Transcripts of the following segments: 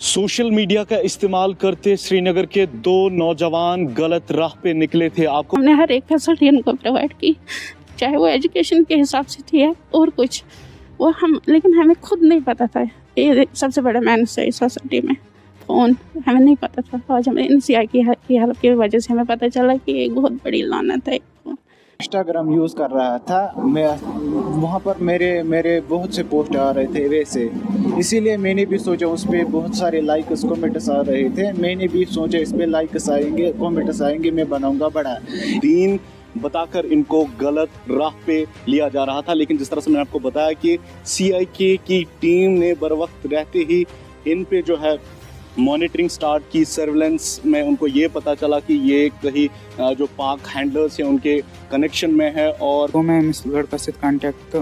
Social media का इस्तेमाल करते श्रीनगर के दो नौजवान गलत राह पे निकले थे। आपको हमने हर एक फैसिलिटी उनको प्रोवाइड की, चाहे वो एजुकेशन के हिसाब से थी है और कुछ वो हम, लेकिन हमें खुद नहीं पता था। ये सबसे बड़ा माइनस है इस सोसाइटी में, फ़ोन हमें नहीं पता था। आज हमें NCI की हेल्प की वजह से हमें पता चला कि एक बहुत बड़ी लानत है। इंस्टाग्राम यूज़ कर रहा था मैं, वहाँ पर मेरे बहुत से पोस्ट आ रहे थे वैसे, इसीलिए मैंने भी सोचा उस पर बहुत सारे लाइक्स कमेंट्स आ रहे थे। मैंने भी सोचा इस पर लाइक्स आएंगे, कमेंट्स आएंगे, मैं बनाऊंगा बड़ा। दीन बताकर इनको गलत राह पे लिया जा रहा था, लेकिन जिस तरह से मैंने आपको बताया कि CIK की टीम ने बर वक्त रहते ही इन पे जो है मॉनिटरिंग स्टार्ट की। सर्विलेंस में उनको ये पता चला कि ये कहीं जो पाक हैंडलर्स हैं उनके कनेक्शन में है। और तो मैं अमिस लड़का सत कांटेक्ट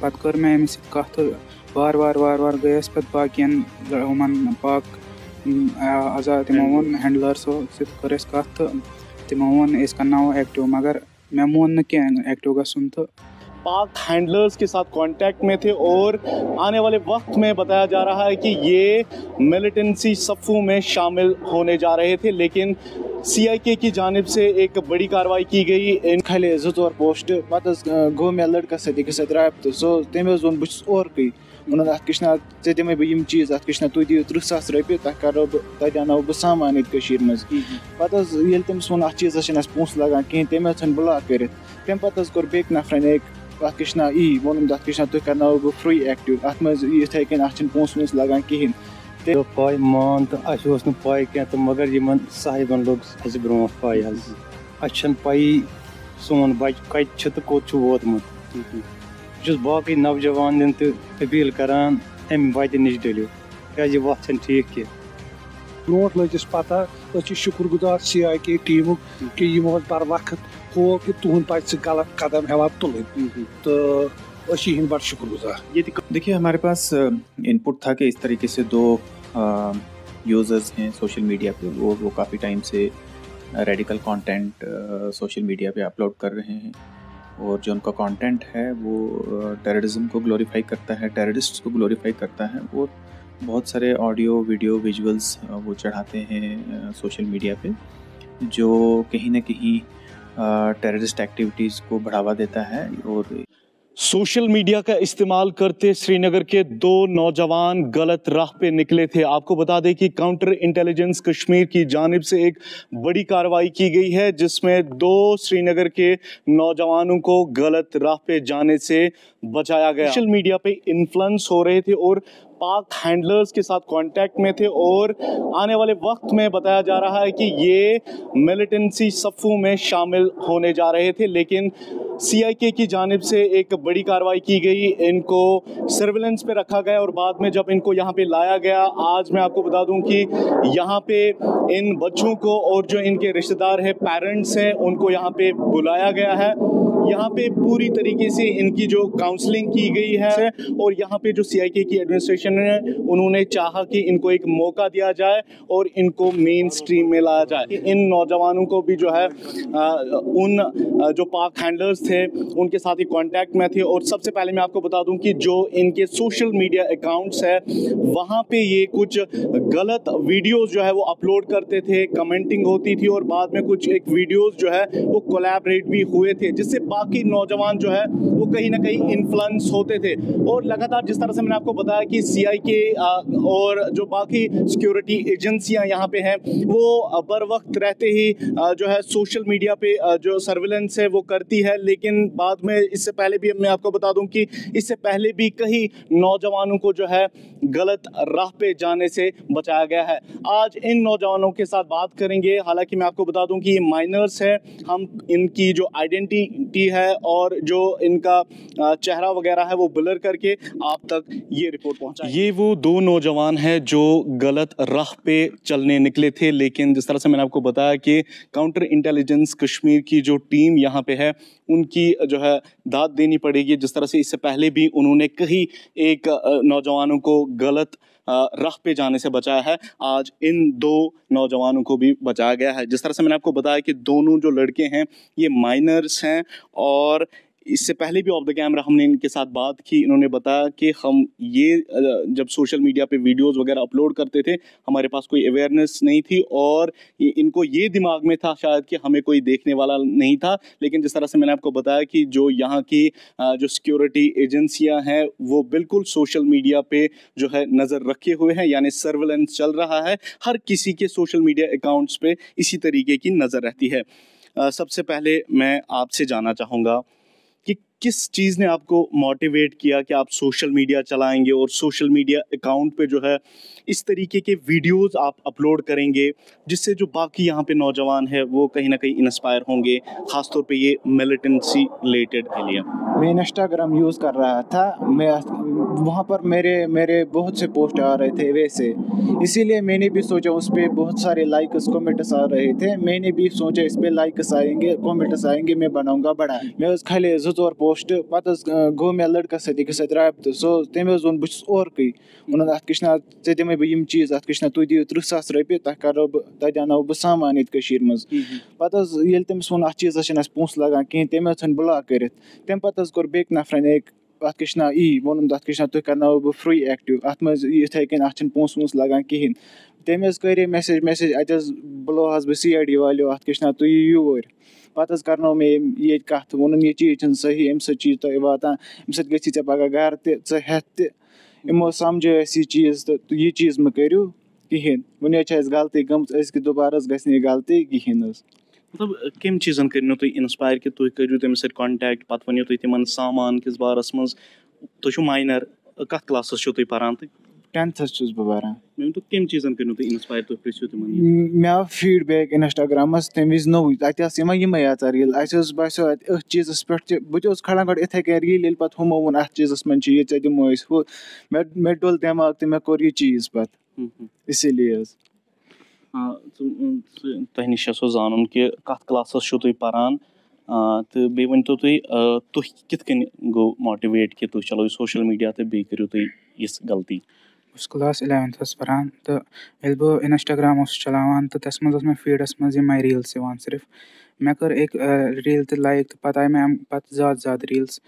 पत कर मैं अमिस कत वार गयस पे बाकियन पाक आज़ाद तिमो वोन हैंडलर्सो सत कर कत तिमो वोन इस करना एक्टिव, मगर मैं मोन न एक्टिव गसुन तो पाक हैंडलर्स के साथ कांटेक्ट में थे। और आने वाले वक्त में बताया जा रहा है कि ये मिलिटेंसी सफ़ों में शामिल होने जा रहे थे, लेकिन CIK की जानिब से एक बड़ी कार्रवाई की गई। इन खले ज़ोर पोस्ट पत गो मे लड़का सत राबत सो तमें वोन बहुत और वन अत कशना ऐ दिमे बह चीज़ अत कशना तुम दियो 30,000 रुपये करो तत अनो बह सामान ये मज पत तमिस वो अत चीज़ पोस लगान कहें तमें ब्लॉक कर तम पे कोर बे नफरन एक अत कशना वोन अत कशना तुम करना बह फ्री एक्टिव अत मज इथे कन अत पोस वोस लगान कहें पाई मान तो अस पाई क्या तो मगर इन साहिबन लोग ब्रो पाई पाई सोन बच कत तो कोत वोतमुत। बाकी नौजवान तो अपील करान अम वत नश डलियो क्या वत ठीक कह ब्रोट लगिस पता शुक्र गुजार CIK टीम कि यमो बर वक्त हो कि तुहद पे गलत कदम हेवान तुल तो बड़ शुक्र गुजार। देखिए हमारे पास इनपुट था कि इस तरीके से दो यूज़र्स हैं सोशल मीडिया पे, वो काफ़ी टाइम से रेडिकल कंटेंट सोशल मीडिया पे अपलोड कर रहे हैं और जो उनका कंटेंट है वो टेररिज्म को ग्लोरीफाई करता है, टेररिस्ट्स को ग्लोरीफाई करता है और बहुत सारे ऑडियो वीडियो विजुअल्स वो चढ़ाते हैं सोशल मीडिया पे जो कहीं ना कहीं टेररिस्ट एक्टिविटीज़ को बढ़ावा देता है। और सोशल मीडिया का इस्तेमाल करते श्रीनगर के दो नौजवान गलत राह पे निकले थे। आपको बता दें कि काउंटर इंटेलिजेंस कश्मीर की जानिब से एक बड़ी कार्रवाई की गई है, जिसमें दो श्रीनगर के नौजवानों को गलत राह पे जाने से बचाया गया। सोशल मीडिया पे इन्फ्लुएंस हो रहे थे और पाक हैंडलर्स के साथ कांटेक्ट में थे और आने वाले वक्त में बताया जा रहा है कि ये मिलिटेंसी सफ़ों में शामिल होने जा रहे थे, लेकिन CIK की जानिब से एक बड़ी कार्रवाई की गई। इनको सर्विलेंस पे रखा गया और बाद में जब इनको यहाँ पे लाया गया, आज मैं आपको बता दूं कि यहाँ पे इन बच्चों को और जो इनके रिश्तेदार हैं, पेरेंट्स हैं, उनको यहाँ पे बुलाया गया है। यहाँ पे पूरी तरीके से इनकी जो काउंसलिंग की गई है और यहाँ पे जो CIK की एडमिनिस्ट्रेशन है उन्होंने चाहा कि इनको एक मौका दिया जाए और इनको मेन स्ट्रीम में लाया जाए। इन नौजवानों को भी जो है उन जो पाक हैंडलर्स थे उनके साथ ही कांटेक्ट में थे। और सबसे पहले मैं आपको बता दूं कि जो इनके सोशल मीडिया अकाउंट्स है वहाँ पे ये कुछ गलत वीडियोज़ जो है वो अपलोड करते थे, कमेंटिंग होती थी और बाद में कुछ एक वीडियोज़ जो है वो कोलैबोरेट भी हुए थे, जिससे बाकी नौजवान जो है वो कहीं ना कहीं इन्फ्लुएंस होते थे। और लगातार जिस तरह से मैंने आपको बताया कि CIK और जो बाकी सिक्योरिटी एजेंसियां यहाँ पे हैं वो बर वक्त रहते ही जो है सोशल मीडिया पे जो सर्विलेंस है वो करती है, लेकिन बाद में इससे पहले भी मैं आपको बता दूं कि इससे पहले भी कई नौजवानों को जो है गलत राह पे जाने से बचाया गया है। आज इन नौजवानों के साथ बात करेंगे। हालांकि मैं आपको बता दूं कि ये माइनर्स है, हम इनकी जो आइडेंटिटी है और जो इनका चेहरा वगैरह है वो ब्लर करके आप तक ये रिपोर्ट पहुंचाएंगे। ये वो दो नौजवान हैं जो गलत राह पे चलने निकले थे, लेकिन जिस तरह से मैंने आपको बताया कि काउंटर इंटेलिजेंस कश्मीर की जो टीम यहाँ पे है उनकी जो है दाद देनी पड़ेगी। जिस तरह से इससे पहले भी उन्होंने कहीं एक नौजवानों को गलत राह पे जाने से बचाया है, आज इन दो नौजवानों को भी बचाया गया है। जिस तरह से मैंने आपको बताया कि दोनों जो लड़के हैं ये माइनर्स हैं और इससे पहले भी ऑफ द कैमरा हमने इनके साथ बात की, इन्होंने बताया कि हम ये जब सोशल मीडिया पे वीडियोस वगैरह अपलोड करते थे हमारे पास कोई अवेयरनेस नहीं थी और इनको ये दिमाग में था शायद कि हमें कोई देखने वाला नहीं था, लेकिन जिस तरह से मैंने आपको बताया कि जो यहाँ की जो सिक्योरिटी एजेंसियाँ हैं वो बिल्कुल सोशल मीडिया पे जो है नज़र रखे हुए हैं, यानी सर्वेलेंस चल रहा है, हर किसी के सोशल मीडिया अकाउंट्स पे इसी तरीके की नज़र रहती है। सबसे पहले मैं आपसे जानना चाहूँगा कि किस चीज़ ने आपको मोटिवेट किया कि आप सोशल मीडिया चलाएंगे और सोशल मीडिया अकाउंट पे जो है इस तरीके के वीडियोस आप अपलोड करेंगे जिससे जो बाकी यहाँ पे नौजवान है वो कहीं ना कहीं इंस्पायर होंगे, ख़ासतौर पे ये मिलिटेंसी रिलेटेड के लिए। मैं इंस्टाग्राम यूज़ कर रहा था, मैं वहाँ पर मेरे बहुत से पोस्ट आ रहे थे वैसे, इसीलिए मैंने भी सोचा, उस पर बहुत सारे लाइक्स कमेंट्स आ रहे थे, मैंने भी सोचा इस पर लाइक्स आएंगे कमेंट्स आएंगे मैं बनाऊंगा बड़ा। मैं खाली 2-4 पोस्ट पे गो मे लड़कस सत रबत सो तमें वो बहुत औरकई वो अत कना ऐ दिमे बह चीज़ अत कना तु दियो 30,000 रुपये तह करो तत अनो बह सामान ये मज पे तमिस वो अत चीज़ पोस लगान कहें तमें थन ब्लॉक कर तम पे कोर बे नफरन एक अत कना वोन अत कना तुम करनाओ बह फ्री एक्टिव अत मज इथे कन अत पोस वोस लगान कहें तम करे मैसेज अत बुलो बह CID वालो अत कना तु यूर पे करनो मे ये कत वोन ये चीज़ सही अम चीज़ तुम वातान अम सत गि ऐ पगह गर तमो समझो ये चीज़ तो ये चीज़ मह करो कहें वन गलती गम दोबारा गि गलती कहें। मतलब कम चीज़न करो तुम इंस्पायर कि तुम करो तमिस सत कॉन्टैक्ट पे वनो तुम तिमन सामान किस बारस मज तुम माइनर कत क्लासस तुम पारान 10th बह तो कम चीज़न करो तुम इंस्पायर तुम पृछो तिमन मे आव फीडबैक इंस्टाग्राम तम वि नोई अत यमे रील बो अथ चीज़ पे बहुत खड़ा गो इथे कन रील पे हमो वो अत चीज़ मन ये दिमो हूँ मे डोल दिमाग तो मे कोर यह चीज़ पे इसीलिए तुह नश जान कि कत क्लासस तुम पारान तो बे वन तो तुह कित कन गो मोटिवेट कि तुम चलो सोशल मीडिया तो बे करो तुम इस गलती। बस क्लास 11th पारान तो ये बह इंस्टाग्राम चलावान तो तस मज मे फीडस मज यमे रील्स सिर्फ मे कर एक रील तो लाइक तो पे आए मे ज़्यादा रील्स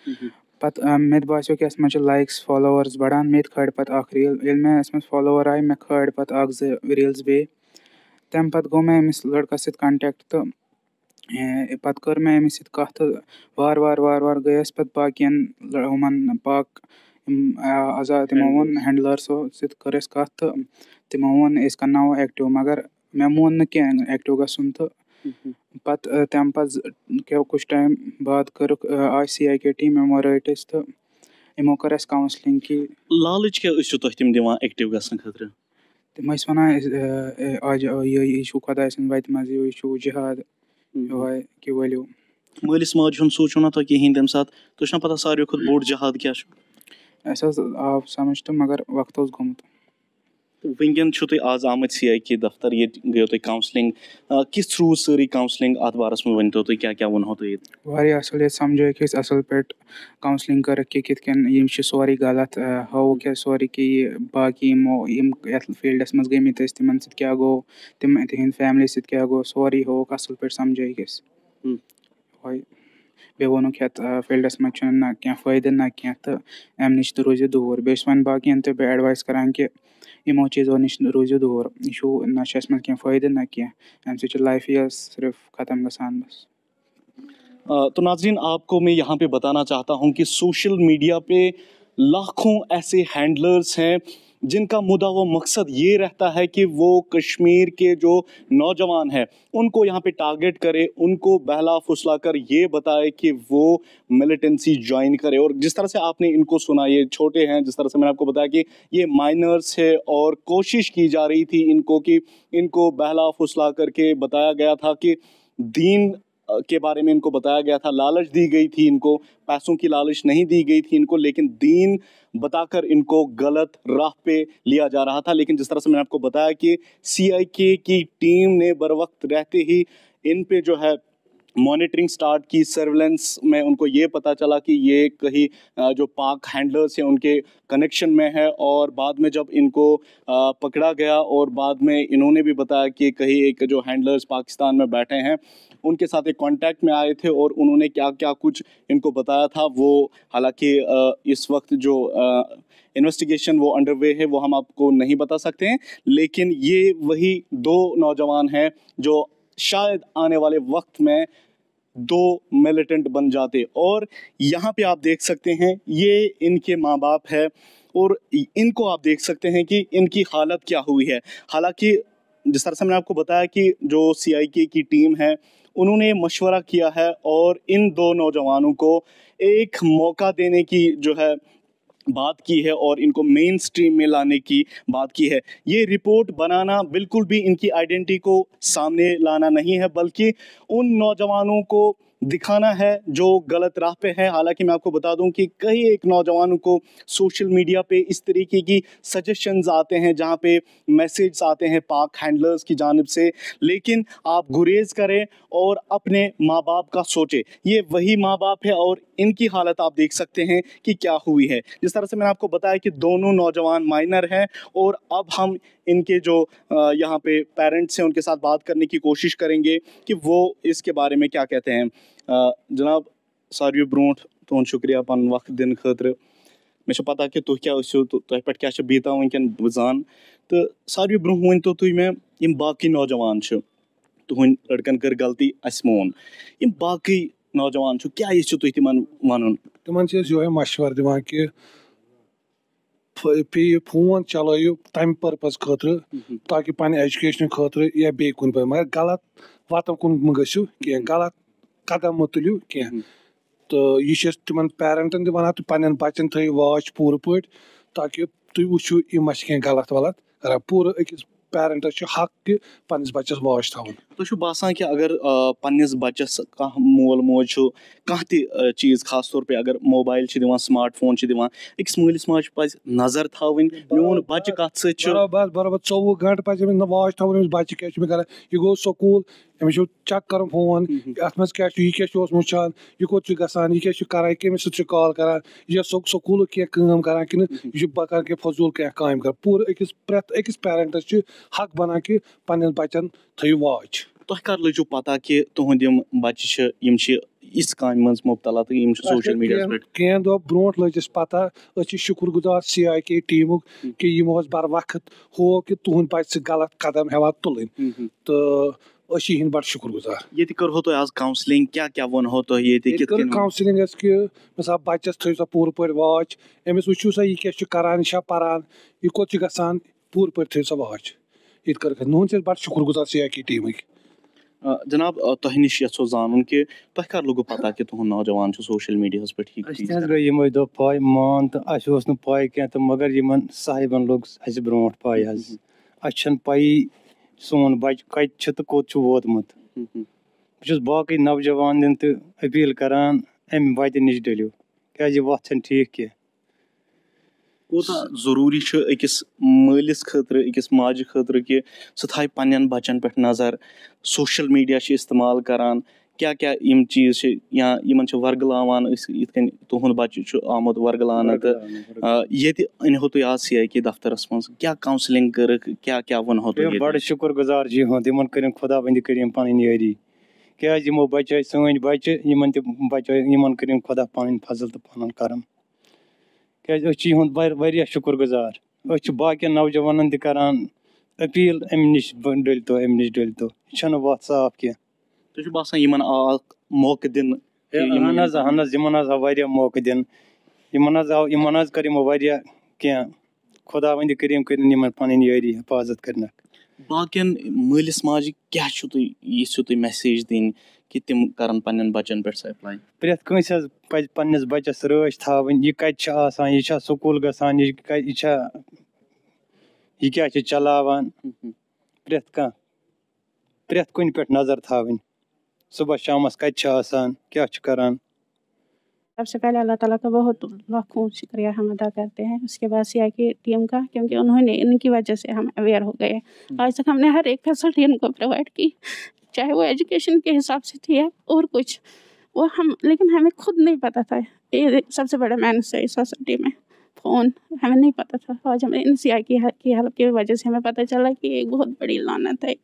पे मे बासो कि मज लाइक्स फॉलोअर्स बढ़ान मे खड़ पे रील ये मे फॉलोअर आए मे खड़ पे 2 रील्स बे तम पे गो मे अमिस लड़कस सत कॉन्टैक्ट तो पे कर मे अमिस कत वार वार वार वार गयस पे बाकियन वमन पाक आजा तमो वोन हैंडलर्सो सत कर कत तो तमो वोन अस करनाओ एक्टिव मगर मे मोन न कह एक्टिव गसन तो पे तम पे कुछ टाइम बाद कर आय CIK टीम यमो रटस तो यमो कर काउंसलिंग कि लालच क्या तुम तम दिवान एक्टिव गसन खतर तम वन आज ये खुदा सद वत मज ये जिहाद ये कि वलियो मालिस माज सोचो ना तो कहें तम सात तुम पता सारे खुद बोड़ जहाद क्या अस आव समझ तो मगर वक्त गुमत वनकन तुम आज आमत CIK दफ्तर ये गयो तुम काउंसलिंग किस थ्रू सारी काउंसलिंग अत बारस में वनो तुम क्या क्या वनो तुम वारिया असल समझो कि असल पे काउंसलिंग कर कि कित कन यम सोरी गलत हाउ क्या सोरी कि बाकी यम फील्डस मज गमित तिमन सत क्या गो तिम तिहंद फैमिली सत क्या गो सोरी हो असल पे समझो बे वोन फील्डस मज ना क्या फायदे ना क्या तो अम नश तो रोजो दूर बे वन बाकी तो बे एडवाइस करान कि यमो चीज़ों नश रोजो दूर यह ना मज क्या फायदे ना क्या अम लाइफ सिर्फ खत्म गसान बस। तो नाज़रीन आपको मैं यहाँ पे बताना चाहता हूँ कि सोशल मीडिया पे लाखों ऐसे हैंडलर्स हैं जिनका मुद्दा व मकसद ये रहता है कि वो कश्मीर के जो नौजवान हैं उनको यहाँ पे टारगेट करे, उनको बहला फुसला कर ये बताए कि वो मिलिटेंसी ज्वाइन करे। और जिस तरह से आपने इनको सुना, ये छोटे हैं, जिस तरह से मैंने आपको बताया कि ये माइनर्स है और कोशिश की जा रही थी इनको कि इनको बहला फुसला करके बताया गया था कि दीन के बारे में इनको बताया गया था, लालच दी गई थी इनको, पैसों की लालच नहीं दी गई थी इनको, लेकिन दीन बताकर इनको गलत राह पे लिया जा रहा था। लेकिन जिस तरह से मैंने आपको बताया कि CIK की टीम ने बर वक्त रहते ही इन पे जो है मॉनिटरिंग स्टार्ट की, सर्वेलेंस में उनको ये पता चला कि ये कहीं जो पाक हैंडलर्स हैं उनके कनेक्शन में है, और बाद में जब इनको पकड़ा गया और बाद में इन्होंने भी बताया कि कहीं एक जो हैंडलर्स पाकिस्तान में बैठे हैं उनके साथ एक कांटेक्ट में आए थे और उन्होंने क्या क्या कुछ इनको बताया था, वो हालांकि इस वक्त जो इन्वेस्टिगेशन वो अंडरवे है वो हम आपको नहीं बता सकते हैं, लेकिन ये वही दो नौजवान हैं जो शायद आने वाले वक्त में दो मिलिटेंट बन जाते। और यहाँ पे आप देख सकते हैं ये इनके माँ बाप है और इनको आप देख सकते हैं कि इनकी हालत क्या हुई है। हालांकि जिस तरह से मैंने आपको बताया कि जो CIK की टीम है उन्होंने मशवरा किया है और इन दो नौजवानों को एक मौका देने की जो है बात की है और इनको मेन स्ट्रीम में लाने की बात की है। ये रिपोर्ट बनाना बिल्कुल भी इनकी आइडेंटिटी को सामने लाना नहीं है, बल्कि उन नौजवानों को दिखाना है जो गलत राह पे है। हालांकि मैं आपको बता दूं कि कई एक नौजवानों को सोशल मीडिया पे इस तरीके की सजेशंस आते हैं जहां पे मैसेज आते हैं पाक हैंडलर्स की जानिब से, लेकिन आप गुरेज करें और अपने माँ बाप का सोचें। ये वही माँ बाप है और इनकी हालत आप देख सकते हैं कि क्या हुई है। जिस तरह से मैंने आपको बताया कि दोनों नौजवान माइनर हैं और अब हम इनके जो यहाँ पे पेरेंट्स हैं उनके साथ बात करने की कोशिश करेंगे कि वो इसके बारे में क्या कहते हैं। जनाब सारियों ब्रोट तुहद शुक्रिया पन वक्त दिन खतर। मे पता कि तुह क्या तुह पे क्या बीता वनकन बह जान, तो सारियों ब्रोह वन तो तुम मे यम बाकी नौजवान तुहद लड़कन कर गलती अस मोन, यम बाकी नौजवान क्या ये तुह तिमन वन? तिमन यो मशवर दिवान कि पे फोन चलो तम पर्पज खतर ताकि pan एजुकेशन खतर या बे कुन पे, मगर गलत वतन कुन गो कह, गलत कदम तुलियो कह। तो यह तिमन पेरेंटन वन तो पन्न बचन थो वाच पूर पे ताकि तुम वो यह कह गलत वलत कर पूर अकिस पेरेंटस हक कि पन्नस बच्चस वाच थवन। तुझ बासान कि अगर पन्नस बच्चस कह मोल मोज कह चीज़ खास तौर पे अगर मोबाइल दिवान स्मार्ट फोन दिवान, अकिस मालिस माज पज नजर थवन मोन बच्चे कत बराबर 24 घंटे पज वाच थवन बच्चे क्या कर, यह गो स्कूल अमिस चेक कर फोन अत मज क्या यह वुचान यह कोत गसान यह क्या कमिस कॉल कर, यह स्कूल कम कर कि यह फजूल क्या काम कर। पूर प्रत अकिस पेरेंटस हक बना कि पन्न बच्चन थो वाच। तुह कर लजो पता कि तुहद बच्चे इस काम मज मुबतला तो सोशल मीडिया पे कह दो ब्रोट लजिस पता, शुक्र गुजार CIK टीमुक कि यमो बर वक्त हो कि तुहद बच्चे गलत कदम हेवान तुलन, तो बड़ शुक्र गुजार। ये करो तो आज काउंसलिंग क्या क्या वन हो तो ये काउंसलिंग कि मिसाल बच्चस थो सा पूर पे वाच, अमिस वो सा यह क्या करान यह पारान यह कोत गसान पूर पे थो सा वाच। ये कर नुन बड़ शुक्र गुजार CIK टीमुक। जनाब तुह नश यो जान कि तुह कर लगे पता कि तुहद नौजवान सोशल मीडिया पे गई यमो दो पाई मान तो अस पाई क्या, तो मगर इन साहिबन लोग अस ब्रो पाई अस पाई सोन बच कत तो कोत वोतमुत। बहुत बाकी नौजवान दिन तो अपील करान अम वत नश डलियो क्या वत ठीक कह। कोता जरूरी अकिस मालिस खतर अकिस माज खतर कि सह थाय पन्न बच्चन पे नजर, सोशल मीडिया इस्तेमाल करान क्या क्या यम चीज़ या यमन वर्गलावान इन तुहद बच्चे आमुत वर्गलान, तो ये अनहो तुम आज CIK दफ्तरस मज क्या काउंसलिंग कर क्या क्या वन हो? बड़ शुक्र गुजार जी हो इन कर खुदा बंद कर पन यारी क्या यमो बचे सन बच्चे इन बचे इन कर खुदा पन फजल तो पन करम क्या वारिया शुक्र गुजार। बाकी नौजवान तरान अपील अम नश डलतो यह वत साफ कह। तुझ बासान यमन मौके दिन वारिया मौके दिन इन कर वारिया कह खुदा वंद करीम कर पन यारी हिफाजत करना। बाकियन मालिस माज क्या तुम मैसेज दिन कि तिम करन पन्न बच्चन पे अप्लाई? प्रेत कंस पज पन्नस बच्चस रच थवन यह कत यह स्कूल गसान यह क्या चलावान, प्रेत कह प्रेत कुन पे नजर थवन सुबह शामस कत क्या करान। सबसे पहले अल्लाह ताला का बहुत लाखों शुक्रिया हम अदा करते हैं, उसके बाद CIK टीम का, क्योंकि उन्होंने इनकी वजह से हम अवेयर हो गए। आज तक हमने हर एक फैसिलिटी इनको प्रोवाइड की, चाहे वो एजुकेशन के हिसाब से थी या और कुछ, वो हम, लेकिन हमें खुद नहीं पता था। ये सबसे बड़ा माइनस है इस सोसाइटी में, फ़ोन हमें नहीं पता था। आज हमें NCI की हेल्प की वजह से हमें पता चला कि एक बहुत बड़ी लानत है।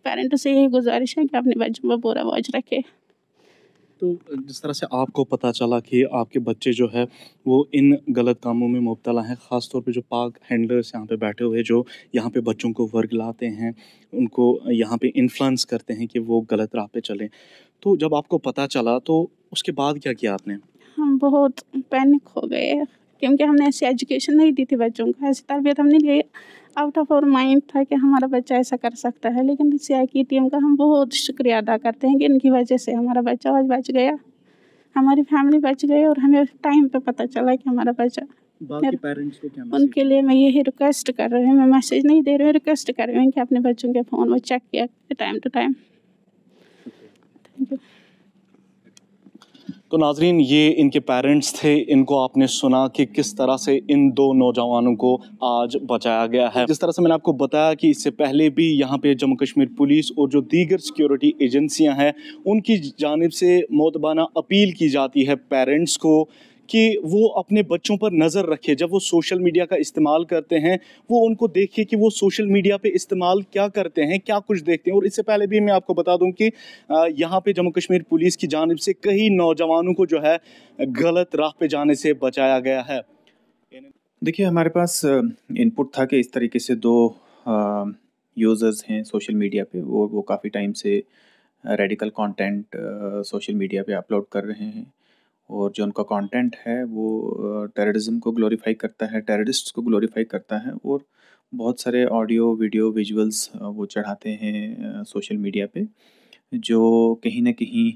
पेरेंट्स से यही गुजारिश है कि अपने बच्चों पर पूरा वॉच रखे। तो जिस तरह से आपको पता चला कि आपके बच्चे जो है वो इन गलत कामों में मुब्तला हैं, ख़ास तौर पे जो पाक हैंडलर्स यहाँ पे बैठे हुए जो यहाँ पे बच्चों को वर्गलाते हैं, उनको यहाँ पे इन्फ्लुएंस करते हैं कि वो गलत राह पे चलें, तो जब आपको पता चला तो उसके बाद क्या किया आपने? हम बहुत पैनिक हो गए क्योंकि हमने ऐसी एजुकेशन नहीं दी थी बच्चों को, ऐसी तरबियत हमने ली। आउट ऑफ आवर माइंड था कि हमारा बच्चा ऐसा कर सकता है, लेकिन NCI की टीम का हम बहुत शुक्रिया अदा करते हैं कि इनकी वजह से हमारा बच्चा आज बच गया, हमारी फैमिली बच गई और हमें टाइम पे पता चला कि हमारा बच्चा। बाकी पेरेंट्स को क्या उनके लिए मैं यही रिक्वेस्ट कर रही हूँ, मैं मैसेज नहीं दे रही हूँ, रिक्वेस्ट कर रही हूँ कि अपने बच्चों के फ़ोन वो चेक किया time to time. Thank you. तो नाजरीन, ये इनके पेरेंट्स थे, इनको आपने सुना कि किस तरह से इन दो नौजवानों को आज बचाया गया है। जिस तरह से मैंने आपको बताया कि इससे पहले भी यहाँ पे जम्मू कश्मीर पुलिस और जो दीगर सिक्योरिटी एजेंसियाँ हैं उनकी जानिब से मोतबाना अपील की जाती है पेरेंट्स को कि वो अपने बच्चों पर नज़र रखे। जब वो सोशल मीडिया का इस्तेमाल करते हैं वो उनको देखे कि वो सोशल मीडिया पे इस्तेमाल क्या करते हैं, क्या कुछ देखते हैं। और इससे पहले भी मैं आपको बता दूं कि यहाँ पे जम्मू कश्मीर पुलिस की जानिब से कई नौजवानों को जो है गलत राह पे जाने से बचाया गया है। देखिए, हमारे पास इनपुट था कि इस तरीके से दो यूज़र्स हैं सोशल मीडिया पे, वो काफ़ी टाइम से रेडिकल कंटेंट सोशल मीडिया पे अपलोड कर रहे हैं, और जो उनका कंटेंट है वो टेररिज्म को ग्लोरीफाई करता है, टेररिस्ट्स को ग्लोरीफाई करता है, और बहुत सारे ऑडियो वीडियो विजुअल्स वो चढ़ाते हैं सोशल मीडिया पे, जो कहीं ना कहीं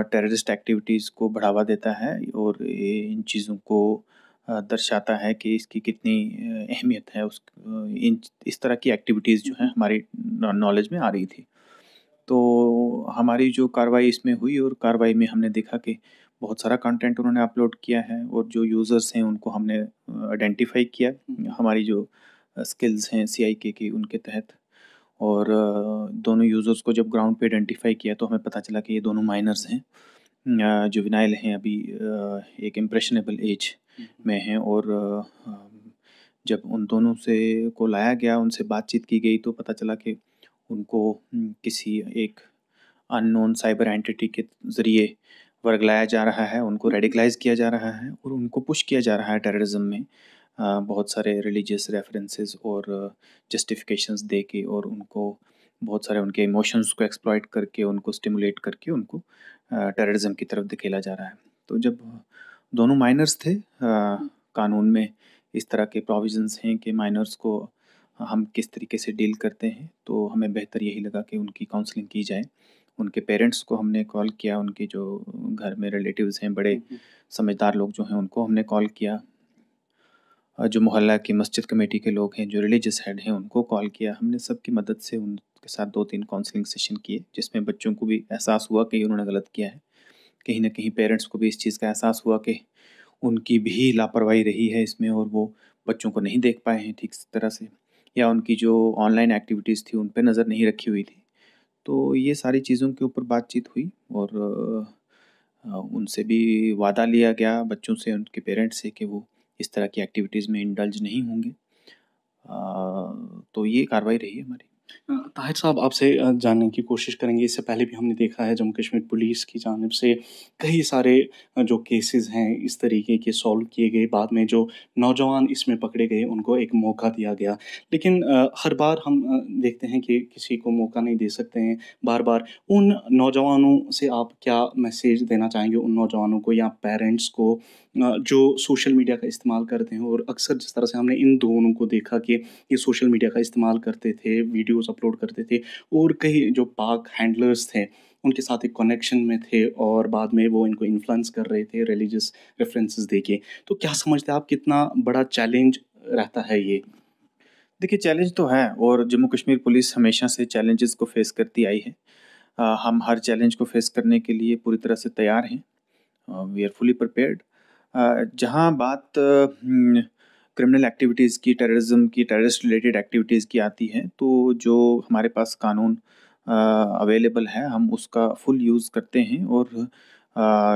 टेररिस्ट एक्टिविटीज़ को बढ़ावा देता है, और इन चीज़ों को दर्शाता है कि इसकी कितनी अहमियत है। इस तरह की एक्टिविटीज़ जो हैं हमारी नॉलेज में आ रही थी। तो हमारी जो कार्रवाई इसमें हुई, और कार्रवाई में हमने देखा कि बहुत सारा कंटेंट उन्होंने अपलोड किया है, और जो यूज़र्स हैं उनको हमने आइडेंटिफाई किया हमारी जो स्किल्स हैं CIK की उनके तहत। और दोनों यूज़र्स को जब ग्राउंड पे आइडेंटिफाई किया तो हमें पता चला कि ये दोनों माइनर्स हैं, जुवेनाइल हैं, अभी एक इम्प्रेशनेबल एज में हैं। और जब उन दोनों से को लाया गया, उनसे बातचीत की गई, तो पता चला कि उनको किसी एक अननोन साइबर एंटिटी के ज़रिए वर्गलाया जा रहा है, उनको रेडिकलाइज किया जा रहा है, और उनको पुश किया जा रहा है टेररिज्म में बहुत सारे रिलीजियस रेफरेंसेस और जस्टिफिकेशंस दे के, और उनको बहुत सारे उनके इमोशंस को एक्सप्लॉइट करके, उनको स्टिमुलेट करके उनको टेररिज्म की तरफ धकेला जा रहा है। तो जब दोनों माइनर्स थे, कानून में इस तरह के प्रोविजंस हैं कि माइनर्स को हम किस तरीके से डील करते हैं, तो हमें बेहतर यही लगा कि उनकी काउंसलिंग की जाए। उनके पेरेंट्स को हमने कॉल किया, उनके जो घर में रिलेटिव्स हैं, बड़े समझदार लोग जो हैं, उनको हमने कॉल किया। जो मोहल्ला की मस्जिद कमेटी के लोग हैं, जो रिलीजियस हेड हैं, उनको कॉल किया। हमने सबकी मदद से उनके साथ 2-3 काउंसलिंग सेशन किए, जिसमें बच्चों को भी एहसास हुआ कि उन्होंने गलत किया है। कहीं ना कहीं पेरेंट्स को भी इस चीज़ का एहसास हुआ कि उनकी भी लापरवाही रही है इसमें, और वो बच्चों को नहीं देख पाए हैं ठीक तरह से, या उनकी जो ऑनलाइन एक्टिविटीज़ थी उन पर नज़र नहीं रखी हुई थी। तो ये सारी चीज़ों के ऊपर बातचीत हुई, और उनसे भी वादा लिया गया, बच्चों से, उनके पेरेंट्स से, कि वो इस तरह की एक्टिविटीज़ में इंडल्ज नहीं होंगे। तो ये कार्रवाई रही है हमारी। ताहिर साहब, आपसे जानने की कोशिश करेंगे। इससे पहले भी हमने देखा है जम्मू कश्मीर पुलिस की जानिब से कई सारे जो केसेस हैं इस तरीके के सॉल्व किए गए, बाद में जो नौजवान इसमें पकड़े गए उनको एक मौका दिया गया। लेकिन हर बार हम देखते हैं कि किसी को मौका नहीं दे सकते हैं बार बार। उन नौजवानों से आप क्या मैसेज देना चाहेंगे, उन नौजवानों को या पेरेंट्स को जो सोशल मीडिया का इस्तेमाल करते हैं? और अक्सर जिस तरह से हमने इन दोनों को देखा कि ये सोशल मीडिया का इस्तेमाल करते थे, वीडियोस अपलोड करते थे, और कई जो पाक हैंडलर्स थे उनके साथ एक कनेक्शन में थे, और बाद में वो इनको इन्फ्लुएंस कर रहे थे रिलीजियस रेफरेंसेस देके। तो क्या समझते हैं आप, कितना बड़ा चैलेंज रहता है ये? देखिए, चैलेंज तो है, और जम्मू कश्मीर पुलिस हमेशा से चैलेंजेस को फेस करती आई है। हम हर चैलेंज को फेस करने के लिए पूरी तरह से तैयार हैं, वी आर फुली प्रिपेयर्ड। जहाँ बात क्रिमिनल एक्टिविटीज़ की, टेररिज्म की, टेररिस्ट रिलेटेड एक्टिविटीज़ की आती है, तो जो हमारे पास कानून अवेलेबल है हम उसका फुल यूज़ करते हैं और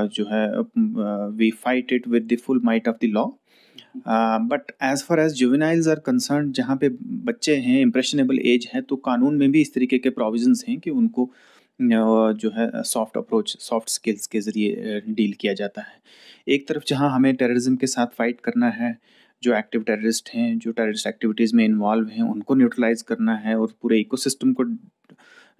जो है we fight it with the full might of the law. But as far as juveniles are concerned, जहाँ पे बच्चे हैं, इम्प्रेशनेबल एज है, तो कानून में भी इस तरीके के प्रोविजंस हैं कि उनको जो है सॉफ्ट अप्रोच, सॉफ्ट स्किल्स के ज़रिए डील किया जाता है। एक तरफ जहाँ हमें टेररिज्म के साथ फाइट करना है, जो एक्टिव टेररिस्ट हैं, जो टेररिस्ट एक्टिविटीज़ में इन्वॉल्व हैं, उनको न्यूट्रलाइज करना है और पूरे इकोसिस्टम को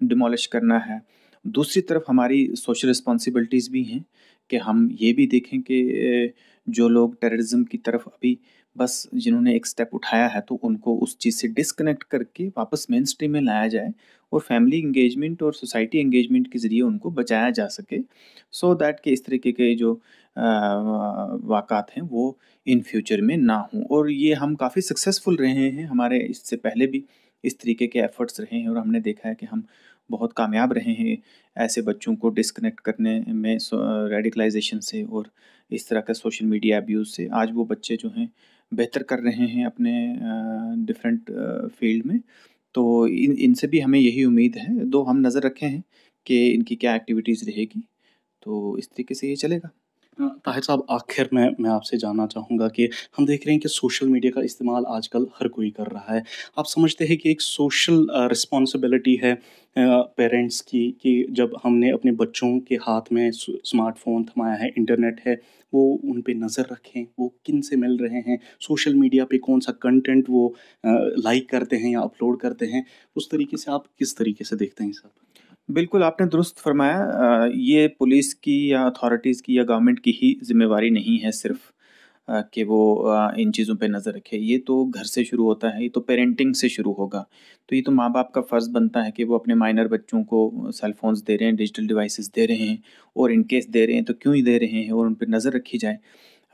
डिमोलिश करना है। दूसरी तरफ हमारी सोशल रिस्पॉन्सिबिलिटीज़ भी हैं कि हम ये भी देखें कि जो लोग टेररिज्म की तरफ अभी बस जिन्होंने एक स्टेप उठाया है, तो उनको उस चीज़ से डिस्कनेक्ट करके वापस मेन स्ट्रीम में लाया जाए और फैमिली इंगेजमेंट और सोसाइटी इंगेजमेंट के ज़रिए उनको बचाया जा सके, सो दैट कि इस तरीके के जो वाक़ात हैं वो इन फ्यूचर में ना हों। और ये हम काफ़ी सक्सेसफुल रहे हैं, हमारे इससे पहले भी इस तरीके के एफ़र्ट्स रहे हैं और हमने देखा है कि हम बहुत कामयाब रहे हैं ऐसे बच्चों को डिस्कनेक्ट करने में रेडिकलाइजेशन से और इस तरह का सोशल मीडिया अब्यूज़ से। आज वो बच्चे जो हैं बेहतर कर रहे हैं अपने डिफरेंट फील्ड में, तो इनसे भी हमें यही उम्मीद है, दो हम नज़र रखे हैं कि इनकी क्या एक्टिविटीज़ रहेगी, तो इस तरीके से ये चलेगा। ताहिर साहब, आखिर में मैं आपसे जानना चाहूँगा कि हम देख रहे हैं कि सोशल मीडिया का इस्तेमाल आजकल हर कोई कर रहा है। आप समझते हैं कि एक सोशल रिस्पॉन्सिबिलिटी है पेरेंट्स की कि जब हमने अपने बच्चों के हाथ में स्मार्टफ़ोन थमाया है, इंटरनेट है, वो उन पे नज़र रखें, वो किन से मिल रहे हैं, सोशल मीडिया पे कौन-सा कंटेंट वो लाइक करते हैं या अपलोड करते हैं, उस तरीके से आप किस तरीके से देखते हैं सब? बिल्कुल, आपने दुरुस्त फरमाया। ये पुलिस की या अथॉरिटीज़ की या गवर्नमेंट की ही ज़िम्मेवारी नहीं है सिर्फ़ कि वो इन चीज़ों पे नज़र रखे। ये तो घर से शुरू होता है, ये तो पेरेंटिंग से शुरू होगा। तो ये तो माँ-बाप का फ़र्ज़ बनता है कि वो अपने माइनर बच्चों को सेल फ़ोन्स दे रहे हैं, डिजिटल डिवाइसेस दे रहे हैं और इन केस दे रहे हैं तो क्यों ही दे रहे हैं और उन पे नज़र रखी जाए।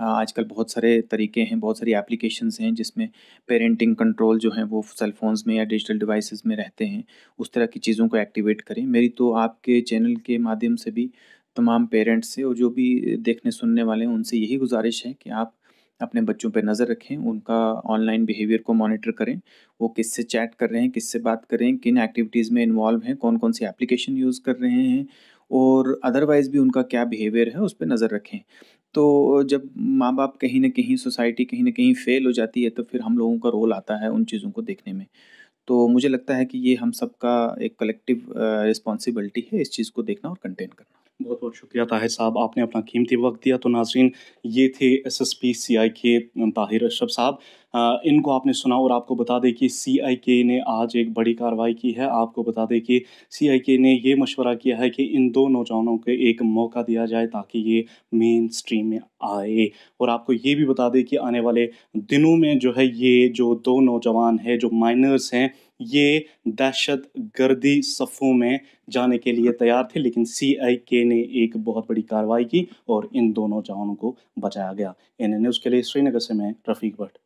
आजकल बहुत सारे तरीके हैं, बहुत सारी एप्लीकेशंस हैं जिसमें पेरेंटिंग कंट्रोल जो है वो सेल फ़ोन्स में या डिजिटल डिवाइसेस में रहते हैं, उस तरह की चीज़ों को एक्टिवेट करें। मेरी तो आपके चैनल के माध्यम से भी तमाम पेरेंट्स से और जो भी देखने सुनने वाले हैं उनसे यही गुज़ारिश है कि आप अपने बच्चों पे नज़र रखें, उनका ऑनलाइन बिहेवियर को मॉनिटर करें, वो किससे चैट कर रहे हैं, किससे बात कर रहे हैं, किन एक्टिविटीज़ में इन्वॉल्व हैं, कौन-कौन सी एप्लीकेशन यूज़ कर रहे हैं और अदरवाइज़ भी उनका क्या बिहेवियर है, उस पे नज़र रखें। तो जब माँ-बाप कहीं न कहीं, सोसाइटी कहीं न कहीं फ़ेल हो जाती है, तो फिर हम लोगों का रोल आता है उन चीज़ों को देखने में। तो मुझे लगता है कि ये हम सबका एक कलेक्टिव रिस्पॉन्सिबिलिटी है इस चीज़ को देखना और कंटेन करना। बहुत-बहुत शुक्रिया ताहिर साहब, आपने अपना कीमती वक़्त दिया। तो नाज़रीन, ये थे एसएसपी सीआईके ताहिर अशरफ साहब। इनको आपने सुना और आपको बता दें कि सीआईके ने आज एक बड़ी कार्रवाई की है। आपको बता दें कि सीआईके ने ये मशवरा किया है कि इन 2 नौजवानों को एक मौका दिया जाए ताकि ये मेन स्ट्रीम में आए। और आपको ये भी बता दें कि आने वाले दिनों में जो है ये जो 2 नौजवान हैं, जो माइनर्स हैं, ये दहशतगर्दी सफ़ों में जाने के लिए तैयार थे, लेकिन सीआईके ने एक बहुत बड़ी कार्रवाई की और इन 2 नौजवानों को बचाया गया। एनएन न्यूज़ के लिए श्रीनगर से मैं रफ़ीक भट्ट।